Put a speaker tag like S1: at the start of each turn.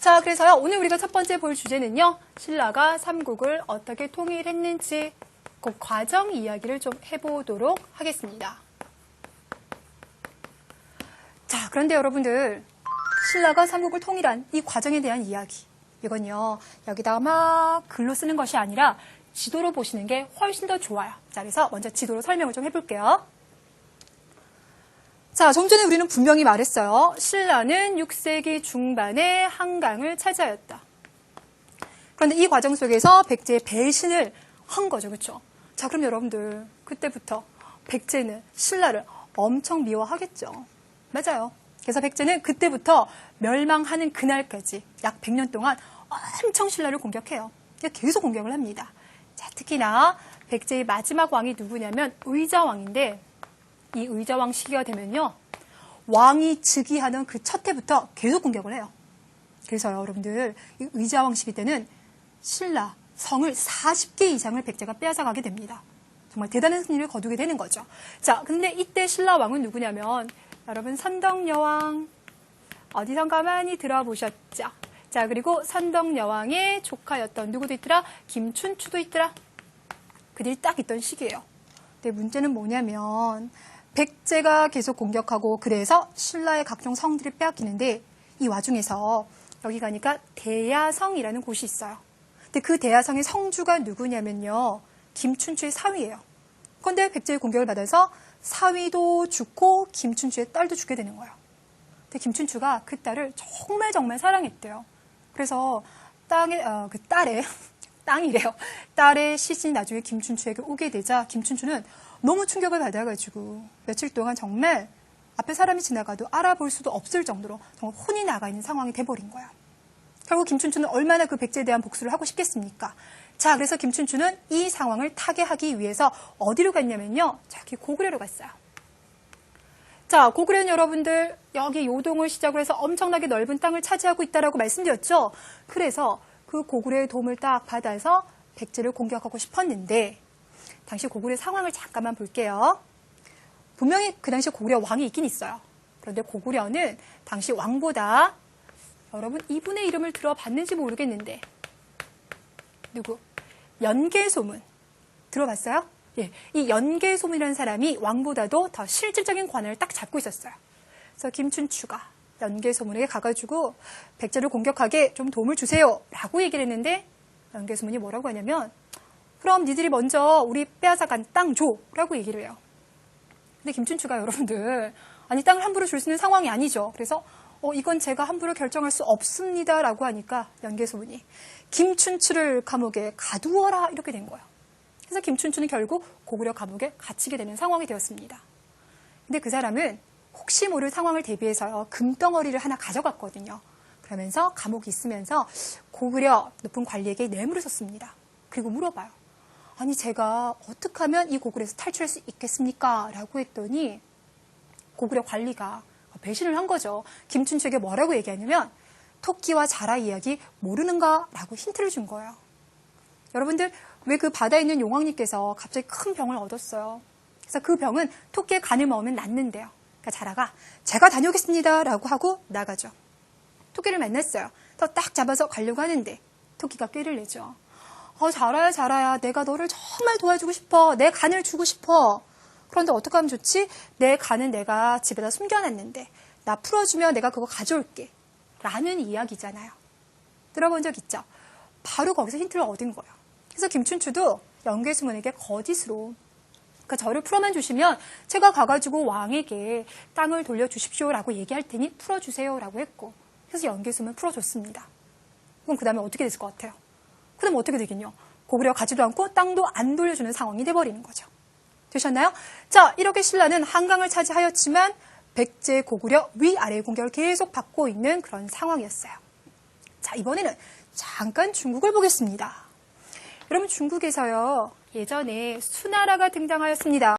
S1: 자, 그래서요, 오늘 우리가 첫 번째 볼 주제는요, 신라가 삼국을 어떻게 통일했는지 그 과정 이야기를 좀 해보도록 하겠습니다. 자, 그런데 여러분들, 신라가 삼국을 통일한 이 과정에 대한 이야기, 이건요, 여기다가 막 글로 쓰는 것이 아니라 지도로 보시는 게 훨씬 더 좋아요. 자, 그래서 먼저 지도로 설명을 좀 해볼게요. 자, 좀 전에 우리는 분명히 말했어요. 신라는 6세기 중반에 한강을 차지하였다. 그런데 이 과정 속에서 백제의 배신을 한 거죠. 그렇죠? 자, 그럼 여러분들 그때부터 백제는 신라를 엄청 미워하겠죠. 맞아요. 그래서 백제는 그때부터 멸망하는 그날까지 약 100년 동안 엄청 신라를 공격해요. 계속 공격을 합니다. 자, 특히나 백제의 마지막 왕이 누구냐면 의자왕인데 이 의자왕 시기가 되면요. 왕이 즉위하는 그 첫 해부터 계속 공격을 해요. 그래서요, 여러분들, 이 의자왕 시기 때는 신라, 성을 40개 이상을 백제가 빼앗아가게 됩니다. 정말 대단한 승리를 거두게 되는 거죠. 자, 근데 이때 신라 왕은 누구냐면, 여러분, 선덕여왕, 어디선 가만히 들어보셨죠? 자, 그리고 선덕여왕의 조카였던 누구도 있더라? 김춘추도 있더라? 그들이 딱 있던 시기예요. 근데 문제는 뭐냐면, 백제가 계속 공격하고 그래서 신라의 각종 성들이 빼앗기는데 이 와중에서 여기 가니까 대야성이라는 곳이 있어요. 근데 그 대야성의 성주가 누구냐면요. 김춘추의 사위예요. 그런데 백제의 공격을 받아서 사위도 죽고 김춘추의 딸도 죽게 되는 거예요. 근데 김춘추가 그 딸을 정말 사랑했대요. 그래서 그 딸의 시신이 나중에 김춘추에게 오게 되자 김춘추는 너무 충격을 받아가지고 며칠 동안 정말 앞에 사람이 지나가도 알아볼 수도 없을 정도로 정말 혼이 나가 있는 상황이 돼버린 거야. 결국 김춘추는 얼마나 그 백제에 대한 복수를 하고 싶겠습니까? 자, 그래서 김춘추는 이 상황을 타개하기 위해서 어디로 갔냐면요. 저기 고구려로 갔어요. 자, 고구려는 여러분들 여기 요동을 시작으로 해서 엄청나게 넓은 땅을 차지하고 있다라고 말씀드렸죠. 그래서 그 고구려의 도움을 딱 받아서 백제를 공격하고 싶었는데 당시 고구려 상황을 잠깐만 볼게요. 분명히 그 당시 고구려 왕이 있긴 있어요. 그런데 고구려는 당시 왕보다 여러분 이분의 이름을 들어봤는지 모르겠는데 누구? 연개소문 들어봤어요? 예, 이 연개소문이라는 사람이 왕보다도 더 실질적인 권한을 딱 잡고 있었어요. 그래서 김춘추가 연개소문에게 가가지고 백제를 공격하게 좀 도움을 주세요 라고 얘기를 했는데 연개소문이 뭐라고 하냐면 그럼 니들이 먼저 우리 빼앗아간 땅 줘 라고 얘기를 해요. 근데 김춘추가 여러분들 아니 땅을 함부로 줄 수 있는 상황이 아니죠. 그래서 이건 제가 함부로 결정할 수 없습니다 라고 하니까 연개소문이 김춘추를 감옥에 가두어라 이렇게 된 거예요. 그래서 김춘추는 결국 고구려 감옥에 갇히게 되는 상황이 되었습니다. 근데 그 사람은 혹시 모를 상황을 대비해서요 금덩어리를 하나 가져갔거든요. 그러면서 감옥에 있으면서 고구려 높은 관리에게 뇌물을 줬습니다. 그리고 물어봐요. 아니 제가 어떻게 하면 이 고구려에서 탈출할 수 있겠습니까? 라고 했더니 고구려 관리가 배신을 한 거죠. 김춘추에게 뭐라고 얘기하냐면 토끼와 자라 이야기 모르는가? 라고 힌트를 준 거예요. 여러분들 왜 그 바다에 있는 용왕님께서 갑자기 큰 병을 얻었어요. 그래서 그 병은 토끼의 간을 먹으면 낫는데요. 그러니까 자라가 제가 다녀오겠습니다 라고 하고 나가죠. 토끼를 만났어요. 더 딱 잡아서 가려고 하는데 토끼가 꾀를 내죠. 자라야 내가 너를 정말 도와주고 싶어. 내 간을 주고 싶어. 그런데 어떻게 하면 좋지? 내 간은 내가 집에다 숨겨놨는데 나 풀어주면 내가 그거 가져올게 라는 이야기잖아요. 들어본 적 있죠? 바로 거기서 힌트를 얻은 거예요. 그래서 김춘추도 연개소문에게 거짓으로 그러니까 저를 풀어만 주시면 제가 가가지고 왕에게 땅을 돌려주십시오 라고 얘기할 테니 풀어주세요 라고 했고 그래서 연개소문 풀어줬습니다. 그럼 그 다음에 어떻게 됐을 것 같아요? 그럼 어떻게 되겠냐? 고구려 가지도 않고 땅도 안 돌려주는 상황이 돼버리는 거죠. 되셨나요? 자, 이렇게 신라는 한강을 차지하였지만 백제, 고구려 위아래의 공격을 계속 받고 있는 그런 상황이었어요. 자, 이번에는 잠깐 중국을 보겠습니다. 여러분 중국에서요 예전에 수나라가 등장하였습니다.